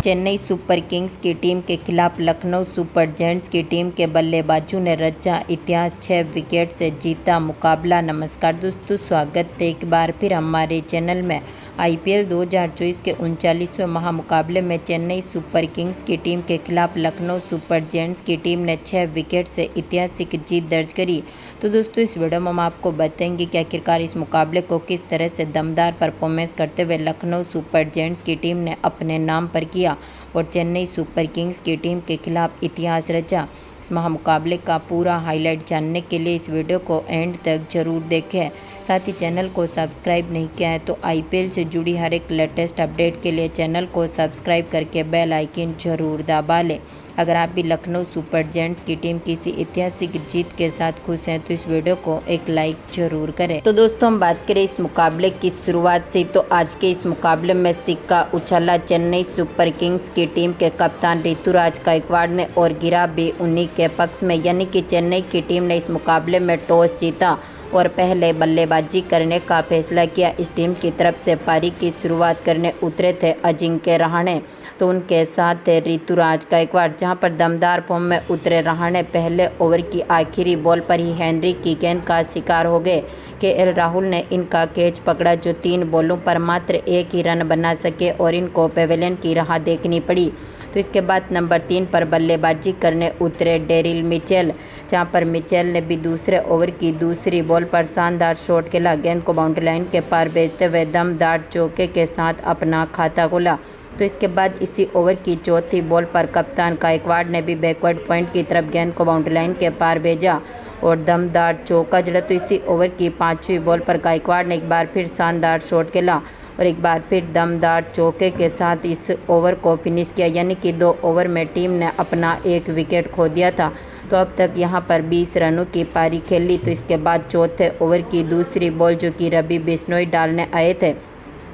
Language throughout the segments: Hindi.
चेन्नई सुपर किंग्स की टीम के खिलाफ लखनऊ सुपर जायंट्स की टीम के बल्लेबाजों ने रचा इतिहास, 6 विकेट से जीता मुकाबला। नमस्कार दोस्तों, स्वागत है एक बार फिर हमारे चैनल में। आईपीएल 2024 के 39वें महामुकाबले में चेन्नई सुपर किंग्स की टीम के खिलाफ लखनऊ सुपर जायंट्स की टीम ने 6 विकेट से ऐतिहासिक जीत दर्ज करी। तो दोस्तों, इस वीडियो में हम आपको बताएंगे कि आखिरकार इस मुकाबले को किस तरह से दमदार परफॉर्मेंस करते हुए लखनऊ सुपर जायंट्स की टीम ने अपने नाम पर किया और चेन्नई सुपर किंग्स की टीम के खिलाफ इतिहास रचा। इस महामुकाबले का पूरा हाईलाइट जानने के लिए इस वीडियो को एंड तक जरूर देखें। साथ ही चैनल को सब्सक्राइब नहीं किया है तो आईपीएल से जुड़ी हर एक लेटेस्ट अपडेट के लिए चैनल को सब्सक्राइब करके बेल आइकन जरूर दबा लें। अगर आप भी लखनऊ सुपर जायंट्स की टीम किसी ऐतिहासिक जीत के साथ खुश हैं तो इस वीडियो को एक लाइक जरूर करें। तो दोस्तों, हम बात करें इस मुकाबले की शुरुआत से, तो आज के इस मुकाबले में सिक्का उछाला चेन्नई सुपर किंग्स की टीम के कप्तान ऋतुराज गायकवाड़ ने और गिरा भी उन्हीं के पक्ष में, यानी कि चेन्नई की टीम ने इस मुकाबले में टॉस जीता और पहले बल्लेबाजी करने का फैसला किया। इस टीम की तरफ से पारी की शुरुआत करने उतरे थे अजिंक्य रहाणे, तो उनके साथ थे ऋतुराज गायकवाड़, जहां पर दमदार फॉर्म में उतरे रहाणे पहले ओवर की आखिरी बॉल पर ही हेनरी की गेंद का शिकार हो गए। केएल राहुल ने इनका कैच पकड़ा, जो 3 बॉलों पर मात्र 1 ही रन बना सके और इनको पेवेलियन की राह देखनी पड़ी। तो इसके बाद नंबर 3 पर बल्लेबाजी करने उतरे डेरिल मिचेल, जहां पर मिचेल ने भी दूसरे ओवर की दूसरी बॉल पर शानदार शॉट खेला, गेंद को बाउंड्री लाइन के पार भेजते हुए दमदार चौके के साथ अपना खाता खोला। तो इसके बाद इसी ओवर की चौथी बॉल पर कप्तान गायकवाड़ ने भी बैकवर्ड पॉइंट की तरफ गेंद को बाउंड्री लाइन के पार भेजा और दमदार चौका जड़ा। तो इसी ओवर की 5वीं बॉल पर गायकवाड़ ने एक बार फिर शानदार शॉट खेला और एक बार फिर दमदार चौके के साथ इस ओवर को फिनिश किया, यानी कि 2 ओवर में टीम ने अपना 1 विकेट खो दिया था। तो अब तक यहां पर 20 रनों की पारी खेली। तो इसके बाद चौथे ओवर की दूसरी बॉल, जो कि रवि बिश्नोई डालने आए थे,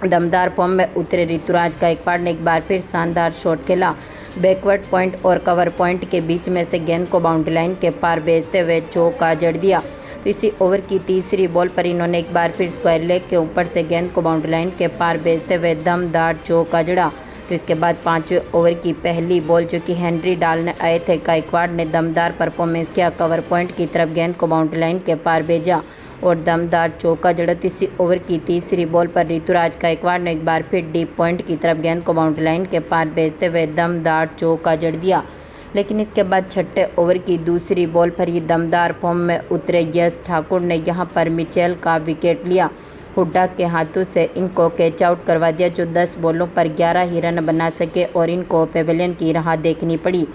दमदार फॉर्म में उतरे ऋतुराज गायकवाड़ ने एक बार फिर शानदार शॉट खेला, बैकवर्ड पॉइंट और कवर पॉइंट के बीच में से गेंद को बाउंड्री लाइन के पार भेजते हुए चौका जड़ दिया। तो इसी ओवर की तीसरी बॉल पर इन्होंने एक बार फिर स्क्वायर लेग के ऊपर से गेंद को बाउंड्री लाइन के पार भेजते हुए दमदार चौका जड़ा। तो इसके बाद 5वें ओवर की पहली बॉल, जो कि हेनरी डालने आए थे, गायकवाड़ ने दमदार परफॉर्मेंस किया, कवर पॉइंट की तरफ गेंद को बाउंड्री लाइन के पार भेजा और दमदार चौका जड़ा। तो इसी ओवर की तीसरी बॉल पर ऋतुराज गायकवाड़ ने एक बार फिर डीप पॉइंट की तरफ गेंद को बाउंड्री लाइन के पार भेजते हुए दमदार चौका जड़ दिया। लेकिन इसके बाद 6ठे ओवर की दूसरी बॉल पर ही दमदार फॉर्म में उतरे यश ठाकुर ने यहां पर मिचेल का विकेट लिया, हुड्डा के हाथों से इनको कैच आउट करवा दिया, जो 10 बॉलों पर 11 ही रन बना सके और इनको पेवेलियन की राह देखनी पड़ी।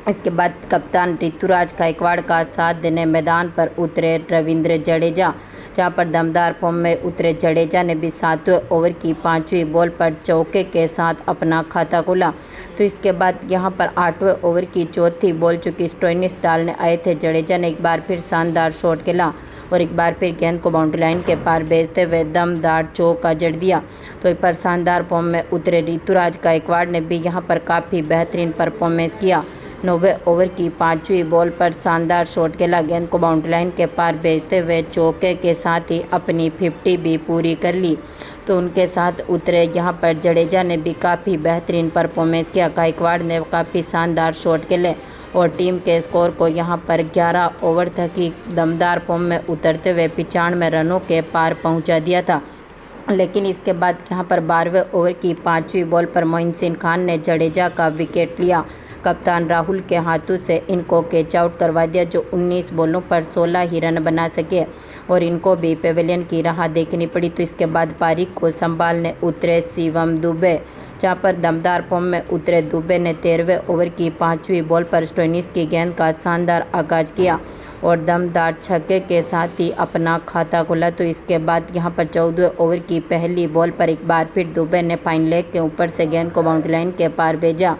इसके बाद कप्तान ऋतुराज गायकवाड़ का साथ देने मैदान पर उतरे रविंद्र जडेजा, जहां पर दमदार फॉर्म में उतरे जडेजा ने भी 7वें ओवर की 5वीं बॉल पर चौके के साथ अपना खाता खोला। तो इसके बाद यहां पर 8वें ओवर की चौथी बॉल, जो कि स्टोइनिस डालने आए थे, जडेजा ने एक बार फिर शानदार शॉट खेला और एक बार फिर गेंद को बाउंड्री लाइन के पार भेजते हुए दमदार चौका जड़ दिया। तो इस पर शानदार फॉर्म में उतरे ऋतुराज गायकवाड़ ने भी यहां पर काफ़ी बेहतरीन परफॉर्मेंस किया। 9वें ओवर की 5वीं बॉल पर शानदार शॉट खेला, गेंद को बाउंड्री लाइन के पार भेजते हुए चौके के साथ ही अपनी 50 भी पूरी कर ली। तो उनके साथ उतरे यहाँ पर जडेजा ने भी काफ़ी बेहतरीन परफॉर्मेंस किया, गायकवाड़ ने काफ़ी शानदार शॉट खेले और टीम के स्कोर को यहाँ पर 11 ओवर तक ही दमदार फॉर्म में उतरते हुए 95 रनों के पार पहुँचा दिया था। लेकिन इसके बाद यहाँ पर 12वें ओवर की 5वीं बॉल पर मोइन खान ने जडेजा का विकेट लिया, कप्तान राहुल के हाथों से इनको कैच आउट करवा दिया, जो 19 बॉलों पर 16 ही रन बना सके और इनको भी पेवेलियन की राह देखनी पड़ी। तो इसके बाद पारी को संभालने उतरे शिवम दुबे, जहां पर दमदार फॉर्म में उतरे दुबे ने 13वें ओवर की 5वीं बॉल पर स्टोइनिस की गेंद का शानदार आगाज किया और दमदार छक्के के साथ ही अपना खाता खोला। तो इसके बाद यहां पर 14वें ओवर की पहली बॉल पर एक बार फिर दुबे ने फाइन लेग के ऊपर से गेंद को बाउंड्री लाइन के पार भेजा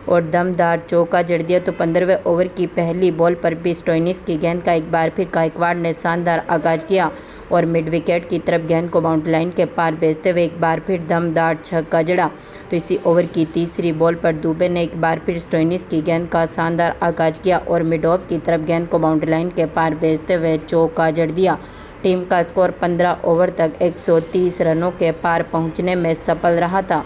और दमदार चौका जड़ दिया। तो 15वें ओवर की पहली बॉल पर भी स्टोइनिस की गेंद का एक बार फिर गायकवाड़ ने शानदार आगाज किया और मिड विकेट की तरफ गेंद को बाउंड्री लाइन के पार भेजते हुए एक बार फिर दमदार छक्का जड़ा। तो इसी ओवर की तीसरी बॉल पर दुबे ने एक बार फिर स्टोइनिस की गेंद का शानदार आगाज किया और मिड ऑफ की तरफ गेंद को बाउंड्री लाइन के पार भेजते हुए चौका जड़ दिया। टीम का स्कोर 15 ओवर तक 130 रनों के पार पहुंचने में सफल रहा था।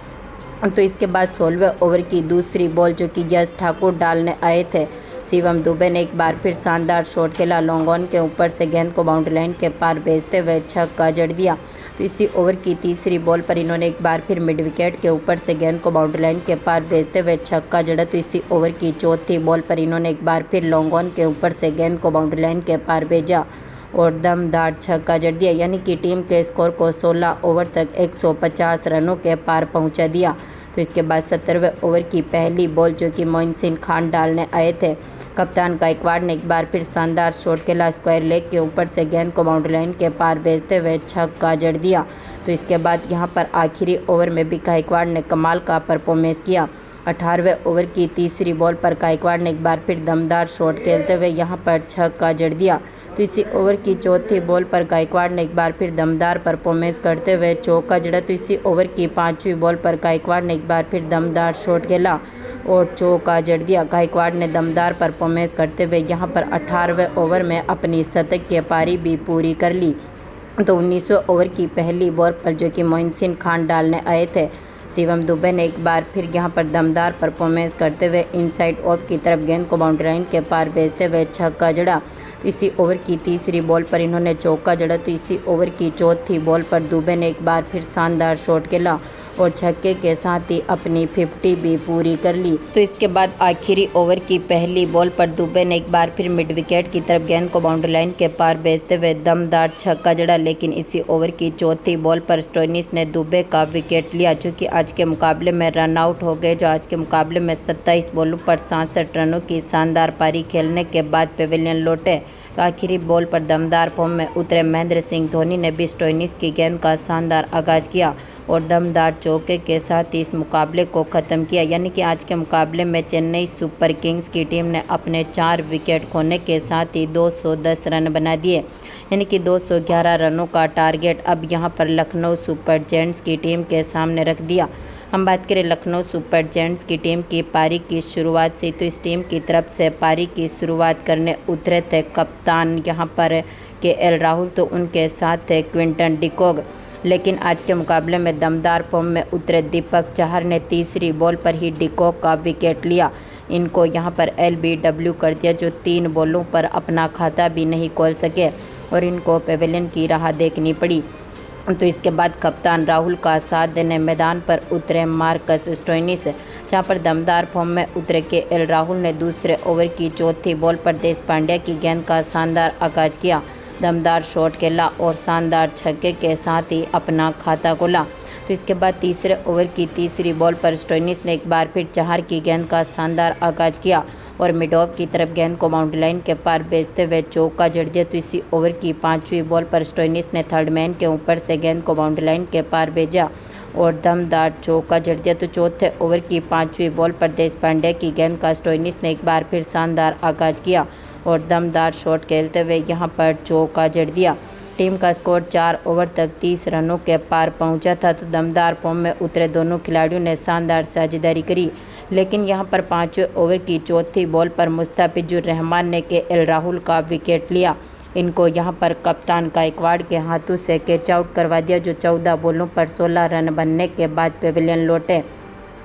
तो इसके बाद 16वें ओवर की दूसरी बॉल जो कि यश ठाकुर डालने आए थे, शिवम दुबे ने एक बार फिर शानदार शॉट खेला। लॉन्ग ऑन के ऊपर से गेंद को बाउंड्री लाइन के पार भेजते हुए छक्का जड़ दिया। तो इसी ओवर की तीसरी बॉल पर इन्होंने एक बार फिर मिड विकेट के ऊपर से गेंद को बाउंड्री लाइन के पार भेजते हुए छक्का जड़ा। तो इसी ओवर की चौथी बॉल पर इन्होंने एक बार फिर लॉन्ग ऑन के ऊपर से गेंद को बाउंड्री लाइन के पार भेजा और दमदार छक्का जड़ दिया, यानी कि टीम के स्कोर को 16 ओवर तक 150 रनों के पार पहुंचा दिया। तो इसके बाद 17वें ओवर की पहली बॉल जो कि मोइन खान डालने आए थे, कप्तान गायकवाड़ ने एक बार फिर शानदार शॉट खेला। स्क्वायर लेग के ऊपर से गेंद को बाउंड्री लाइन के पार भेजते हुए छक्का जड़ दिया। तो इसके बाद यहां पर आखिरी ओवर में भी गायकवाड़ ने कमाल का परफॉर्मेंस किया। 18वें ओवर की तीसरी बॉल पर गायकवाड़ ने एक बार फिर दमदार शॉट खेलते हुए यहां पर छक्का जड़ दिया। तो इसी ओवर की चौथी बॉल पर गायकवाड़ ने एक बार फिर दमदार परफॉर्मेंस करते हुए चौका जड़ा। तो इसी ओवर की पांचवी बॉल पर गायकवाड़ ने एक बार फिर दमदार शॉट खेला और चौका जड़ दिया। गायकवाड़ ने दमदार परफॉर्मेंस करते हुए यहां पर 18वें ओवर में अपनी शतक की पारी भी पूरी कर ली। तो 19वें ओवर की पहली बॉल पर जो कि मोइन खान डालने आए थे, शिवम दुबे ने एक बार फिर यहां पर दमदार परफॉर्मेंस करते हुए इनसाइड ऑफ की तरफ गेंद को बाउंड्री लाइन के पार भेजते हुए छक्का जड़ा। तो इसी ओवर की तीसरी बॉल पर इन्होंने चौका जड़ा। तो इसी ओवर की चौथी बॉल पर दुबे ने एक बार फिर शानदार शॉट खेला और छक्के के साथ ही अपनी 50 भी पूरी कर ली। तो इसके बाद आखिरी ओवर की पहली बॉल पर दुबे ने एक बार फिर मिड विकेट की तरफ गेंद को बाउंड्री लाइन के पार भेजते हुए दमदार छक्का जड़ा, लेकिन इसी ओवर की चौथी बॉल पर स्टोइनिस ने दुबे का विकेट लिया, जो कि आज के मुकाबले में रन आउट हो गए। जो आज के मुकाबले में 27 बॉलों पर 67 रनों की शानदार पारी खेलने के बाद पेविलियन लौटे। तो आखिरी बॉल पर दमदार फॉर्म में उतरे महेंद्र सिंह धोनी ने भी स्टोइनिस की गेंद का शानदार आगाज किया और दमदार चौके के साथ ही इस मुकाबले को ख़त्म किया। यानी कि आज के मुकाबले में चेन्नई सुपर किंग्स की टीम ने अपने 4 विकेट खोने के साथ ही 210 रन बना दिए, यानी कि 211 रनों का टारगेट अब यहां पर लखनऊ सुपर जायंट्स की टीम के सामने रख दिया। हम बात करें लखनऊ सुपर जायंट्स की टीम की पारी की शुरुआत से, तो इस टीम की तरफ से पारी की शुरुआत करने उतरे थे कप्तान यहां पर केएल राहुल, तो उनके साथ थे क्विंटन डिकॉक। लेकिन आज के मुकाबले में दमदार फॉर्म में उतरे दीपक चाहर ने तीसरी बॉल पर ही डिकॉक का विकेट लिया। इनको यहां पर LBW कर दिया, जो 3 बॉलों पर अपना खाता भी नहीं खोल सके और इनको पेविलियन की राह देखनी पड़ी। तो इसके बाद कप्तान राहुल का साथ देने मैदान पर उतरे मार्कस स्टोइनिस, जहां पर दमदार फॉर्म में उतरे केएल राहुल ने दूसरे ओवर की चौथी बॉल पर देश पांड्या की गेंद का शानदार आगाज किया, दमदार शॉट खेला और शानदार छक्के के साथ ही अपना खाता खोला। तो इसके बाद तीसरे ओवर की तीसरी बॉल पर स्टोइनिस ने एक बार फिर चाहर की गेंद का शानदार आगाज किया और मिड ऑफ की तरफ गेंद को बाउंड्री लाइन के पार भेजते हुए चौका जड़ दिया। तो इसी ओवर की पांचवी बॉल पर स्टोइनिस ने थर्ड मैन के ऊपर से गेंद को बाउंड्री लाइन के पार भेजा और दमदार चौका जड़ दिया। तो चौथे ओवर की पांचवी बॉल पर देश पांड्या की गेंद का स्टोइनिस ने एक बार फिर शानदार आगाज किया और दमदार शॉट खेलते हुए यहां पर चौका जड़ दिया। टीम का स्कोर 4 ओवर तक 30 रनों के पार पहुंचा था। तो दमदार फॉर्म में उतरे दोनों खिलाड़ियों ने शानदार साझेदारी करी, लेकिन यहां पर 5वें ओवर की चौथी बॉल पर मुस्तफिजुर रहमान ने केएल राहुल का विकेट लिया। इनको यहां पर कप्तान गायकवाड़ के हाथों से कैच आउट करवा दिया, जो 14 बॉलों पर 16 रन बनने के बाद पेविलियन लौटे।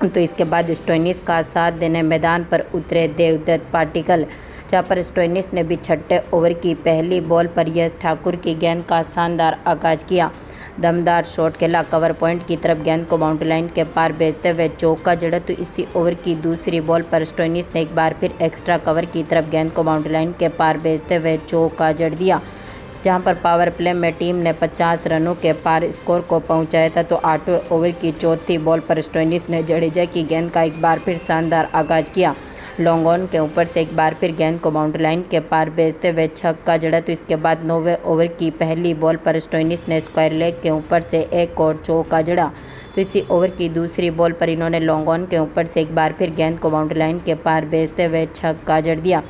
तो इसके बाद स्टोइनिस का साथ देने मैदान पर उतरे देवदत्त पाटिकल, जहां पर स्टोइनिस ने भी 6ठे ओवर की पहली बॉल पर यश ठाकुर की गेंद का शानदार आगाज किया, दमदार शॉट खेला, कवर पॉइंट की तरफ गेंद को बाउंड्री लाइन के पार भेजते हुए चौका जड़ा। तो इसी ओवर की दूसरी बॉल पर स्टोइनिस ने एक बार फिर एक्स्ट्रा कवर की तरफ गेंद को बाउंड्री लाइन के पार भेजते हुए चौका जड़ दिया, जहां पर पावर प्ले में टीम ने 50 रनों के पार स्कोर को पहुंचाया था। तो 8वें ओवर की चौथी बॉल पर स्टोइनिस ने जडेजा की गेंद का एक बार फिर शानदार आगाज किया, लॉन्ग ऑन के ऊपर से एक बार फिर गेंद को बाउंड्री लाइन के पार भेजते हुए छक्का जड़ा। तो इसके बाद 9वें ओवर की पहली बॉल पर स्टोइनिस ने स्क्वायर लेग के ऊपर से एक और चौका जड़ा। तो इसी ओवर की दूसरी बॉल पर इन्होंने लॉन्ग ऑन के ऊपर से एक बार फिर गेंद को बाउंड्री लाइन के पार भेजते हुए छक्का जड़ दिया।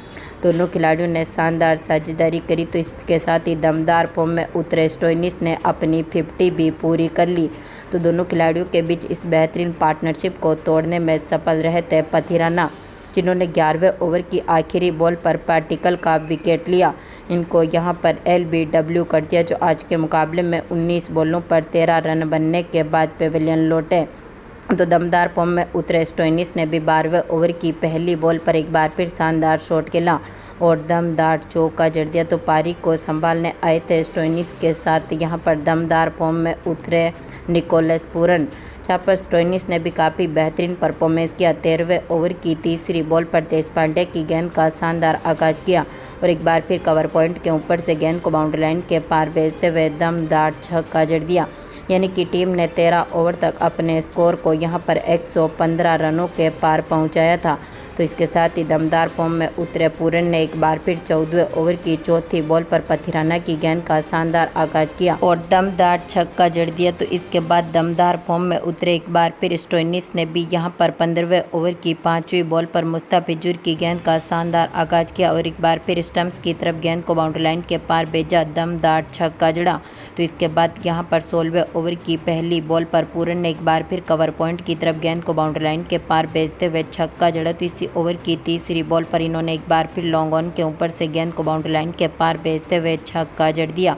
दोनों खिलाड़ियों ने शानदार साझेदारी करी। तो इसके साथ ही दमदार फॉर्म में उतरे स्टोइनिस ने अपनी 50 भी पूरी कर ली। तो दोनों खिलाड़ियों के बीच इस बेहतरीन पार्टनरशिप को तोड़ने में सफल रहे थे पथिराना, जिन्होंने 11वें ओवर की आखिरी बॉल पर पाटिकल का विकेट लिया। इनको यहां पर LBW कर दिया, जो आज के मुकाबले में 19 बॉलों पर 13 रन बनने के बाद पेविलियन लौटे। तो दमदार फॉर्म में उतरे स्टोइनिस ने भी 12वें ओवर की पहली बॉल पर एक बार फिर शानदार शॉट खेला और दमदार चौका जड़ दिया। तो पारी को संभालने आए थे स्टोइनिस के साथ यहाँ पर दमदार फॉर्म में उतरे निकोलस पूरन, जहाँ पर स्टोइनिस ने भी काफ़ी बेहतरीन परफॉर्मेंस किया। 13वें ओवर की तीसरी बॉल पर देशपांडे की गेंद का शानदार आगाज किया और एक बार फिर कवर पॉइंट के ऊपर से गेंद को बाउंड्री लाइन के पार भेजते हुए दमदार छक्का जड़ दिया। यानी कि टीम ने 13 ओवर तक अपने स्कोर को यहां पर 115 रनों के पार पहुंचाया था। तो इसके साथ ही दमदार फॉर्म में उतरे पूरन ने एक बार फिर 14वें ओवर की चौथी बॉल पर पथिराना की गेंद का शानदार आगाज किया और दमदार छक्का जड़ दिया। तो इसके बाद दमदार फॉर्म में उतरे एक बार फिर स्टोइनिस ने भी यहां पर 15वें ओवर की पांचवी बॉल पर मुस्तफिजुर की गेंद का शानदार आगाज किया और एक बार फिर स्टंप्स की तरफ गेंद को बाउंड्री लाइन के पार भेजा, दमदार छक्का जड़ा। तो इसके बाद यहां पर 16वें ओवर की पहली बॉल पर पूरन ने एक बार फिर कवर पॉइंट की तरफ गेंद को बाउंड्री लाइन के पार भेजते हुए छक्का जड़ा। तो इसी ओवर की तीसरी बॉल पर इन्होंने एक बार फिर लॉन्ग ऑन के ऊपर से गेंद को बाउंड्री लाइन के पार भेजते हुए छक्का जड़ दिया।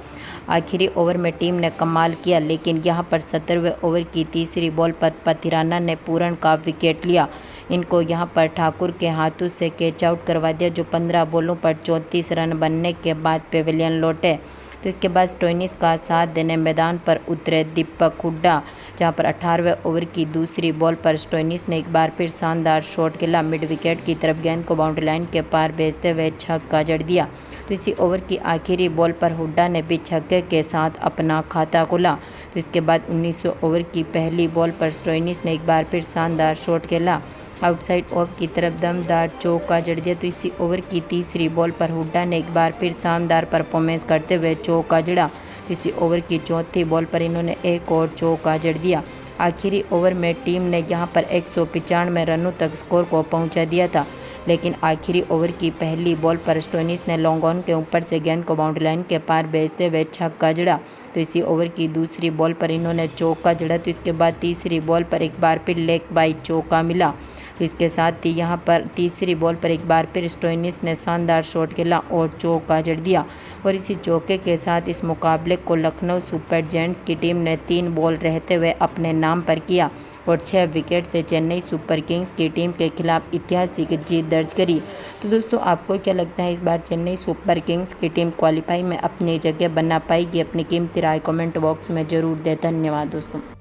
आखिरी ओवर में टीम ने कमाल किया, लेकिन यहां पर 17वें ओवर की तीसरी बॉल पर पथिराना ने पूरन का विकेट लिया। इनको यहां पर ठाकुर के हाथों से कैच आउट करवा दिया, जो 15 बॉलों पर 34 रन बनने के बाद पेविलियन लौटे। तो इसके बाद स्टोइनिस का साथ देने मैदान पर उतरे दीपक हुड्डा, जहां पर 18वें ओवर की दूसरी बॉल पर स्टोइनिस ने एक बार फिर शानदार शॉट खेला, मिड विकेट की तरफ गेंद को बाउंड्री लाइन के पार भेजते हुए छक्का जड़ दिया। तो इसी ओवर की आखिरी बॉल पर हुड्डा ने भी छक्के के साथ अपना खाता खोला। तो इसके बाद 19वें ओवर की पहली बॉल पर स्टोइनिस ने एक बार फिर शानदार शॉट खेला, आउटसाइड ऑफ की तरफ दमदार चौका जड़ दिया। तो इसी ओवर की तीसरी बॉल पर हुड्डा ने एक बार फिर शानदार परफॉर्मेंस करते हुए चौका जड़ा। तो इसी ओवर की चौथी बॉल पर इन्होंने एक और चौका जड़ दिया। आखिरी ओवर में टीम ने यहां पर 195 रनों तक स्कोर को पहुंचा दिया था, लेकिन आखिरी ओवर की पहली बॉल पर स्टोइनिस ने लॉन्ग ऑन के ऊपर से गेंद को बाउंड्री लाइन के पार भेजते हुए छक्का जड़ा। तो इसी ओवर की दूसरी बॉल पर इन्होंने चौका जड़ा। तो इसके बाद तीसरी बॉल पर एक बार फिर लेग बाई चौका मिला। तो इसके साथ ही यहाँ पर तीसरी बॉल पर एक बार फिर स्टोइनिस ने शानदार शॉट खेला और चौका जड़ दिया और इसी चौके के साथ इस मुकाबले को लखनऊ सुपर जायंट्स की टीम ने 3 बॉल रहते हुए अपने नाम पर किया और 6 विकेट से चेन्नई सुपर किंग्स की टीम के खिलाफ ऐतिहासिक जीत दर्ज करी। तो दोस्तों, आपको क्या लगता है, इस बार चेन्नई सुपर किंग्स की टीम क्वालिफाई में अपनी जगह बना पाएगी? अपनी कीमती राय कमेंट बॉक्स में ज़रूर दें। धन्यवाद दोस्तों।